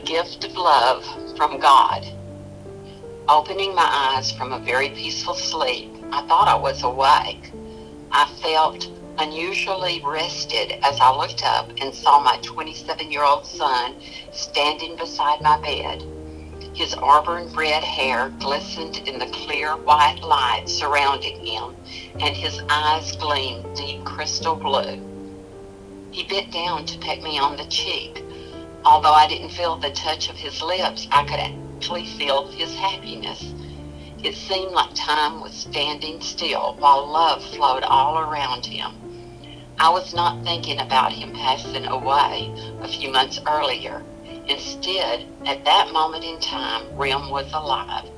gift of love from God. Opening my eyes from a very peaceful sleep, I thought I was awake. I felt unusually rested as I looked up and saw my 27-year-old son standing beside my bed. His auburn red hair glistened in the clear white light surrounding him, and his eyes gleamed deep crystal blue. He bent down to peck me on the cheek. Although I didn't feel the touch of his lips, I could actually feel his happiness. It seemed like time was standing still while love flowed all around him. I was not thinking about him passing away a few months earlier. Instead, at that moment in time, Rem was alive.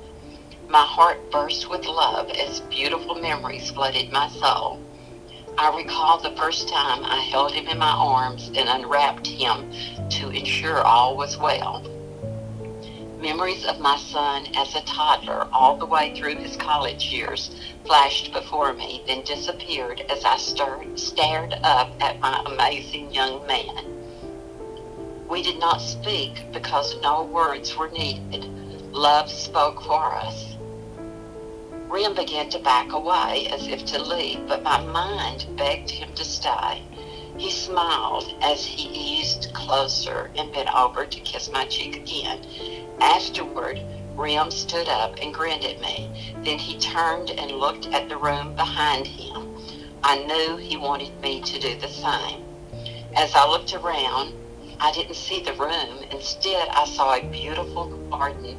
My heart burst with love as beautiful memories flooded my soul. I recall the first time I held him in my arms and unwrapped him to ensure all was well. Memories of my son as a toddler all the way through his college years flashed before me, then disappeared as I stared up at my amazing young man. We did not speak because no words were needed. Love spoke for us. Rem began to back away as if to leave, but my mind begged him to stay. He smiled as he eased closer and bent over to kiss my cheek again. Afterward, Rem stood up and grinned at me. Then he turned and looked at the room behind him. I knew he wanted me to do the same. As I looked around, I didn't see the room. Instead, I saw a beautiful garden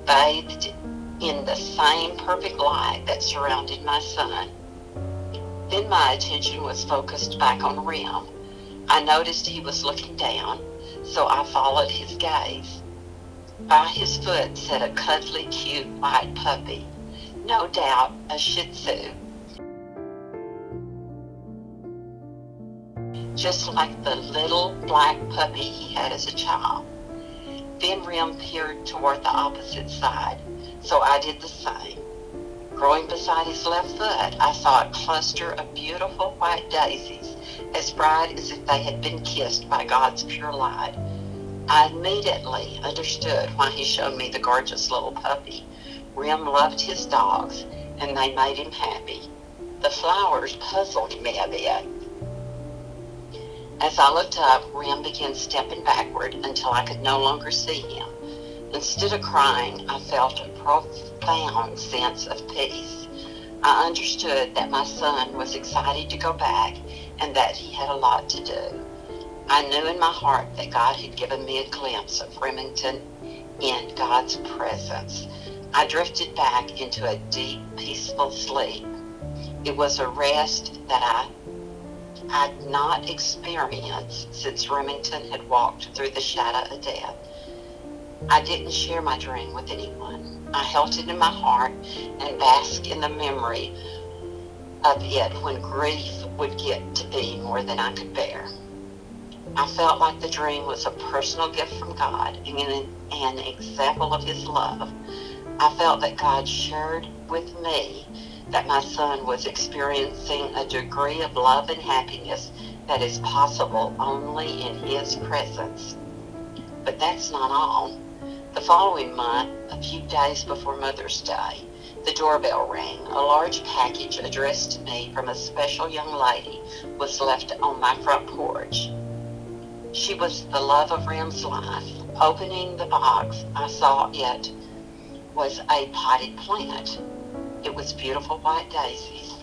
bathed in the same perfect light that surrounded my son. Then my attention was focused back on Rem. I noticed he was looking down, so I followed his gaze. By his foot sat a cuddly, cute white puppy, no doubt a Shih Tzu, just like the little black puppy he had as a child. Then Rem peered toward the opposite side, so I did the same. Growing beside his left foot, I saw a cluster of beautiful white daisies, as bright as if they had been kissed by God's pure light. I immediately understood why he showed me the gorgeous little puppy. Rem loved his dogs, and they made him happy. The flowers puzzled me a bit. As I looked up, Rem began stepping backward until I could no longer see him. Instead of crying, I felt a profound sense of peace. I understood that my son was excited to go back and that he had a lot to do. I knew in my heart that God had given me a glimpse of Remington in God's presence. I drifted back into a deep, peaceful sleep. It was a rest that I'd not experienced since Remington had walked through the shadow of death. I didn't share my dream with anyone. I held it in my heart and basked in the memory of it when grief would get to be more than I could bear. I felt like the dream was a personal gift from God and an example of his love. I felt that God shared with me that my son was experiencing a degree of love and happiness that is possible only in his presence. But that's not all. The following month, a few days before Mother's Day, the doorbell rang. A large package addressed to me from a special young lady was left on my front porch. She was the love of Rem's life. Opening the box, I saw it was a potted plant. It was beautiful white daisies.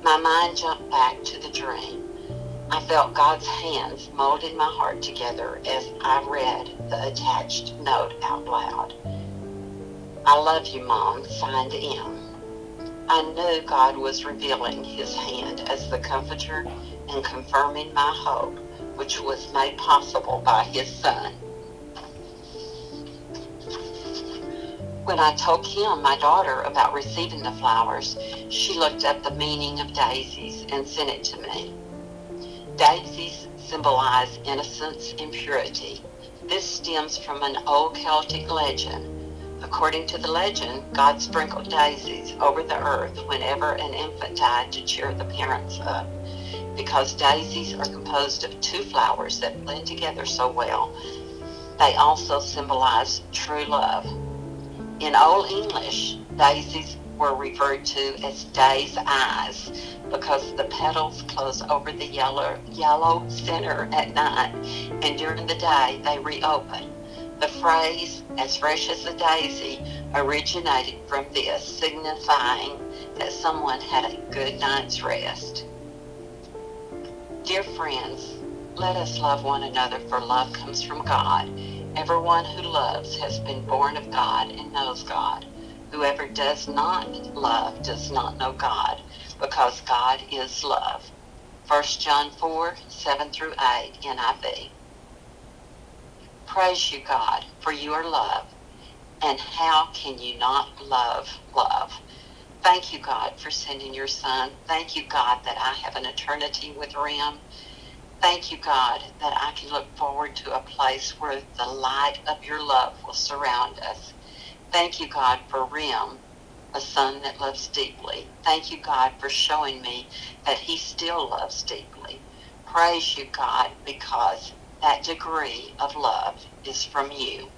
My mind jumped back to the dream. I felt God's hands molding my heart together as I read the attached note out loud. I love you, Mom, signed M. I knew God was revealing his hand as the comforter and confirming my hope, which was made possible by his son. When I told Kim, my daughter, about receiving the flowers, she looked up the meaning of daisies and sent it to me. Daisies symbolize innocence and purity. This stems from an old Celtic legend. According to the legend, God sprinkled daisies over the earth whenever an infant died to cheer the parents up. Because daisies are composed of two flowers that blend together so well, They also symbolize true love. In Old English, daisies were referred to as day's eyes because the petals close over the yellow center at night, and during the day they reopen. The phrase, as fresh as a daisy, originated from this, signifying that someone had a good night's rest. Dear friends, let us love one another, for love comes from God. Everyone who loves has been born of God and knows God. Whoever does not love does not know God, because God is love. 1 John 4, 7 through 8, NIV. Praise you, God, for you are love. And how can you not love love? Thank you, God, for sending your Son. Thank you, God, that I have an eternity with Him. Thank you, God, that I can look forward to a place where the light of your love will surround us. Thank you, God, for Rim, a son that loves deeply. Thank you, God, for showing me that he still loves deeply. Praise you, God, because that degree of love is from you.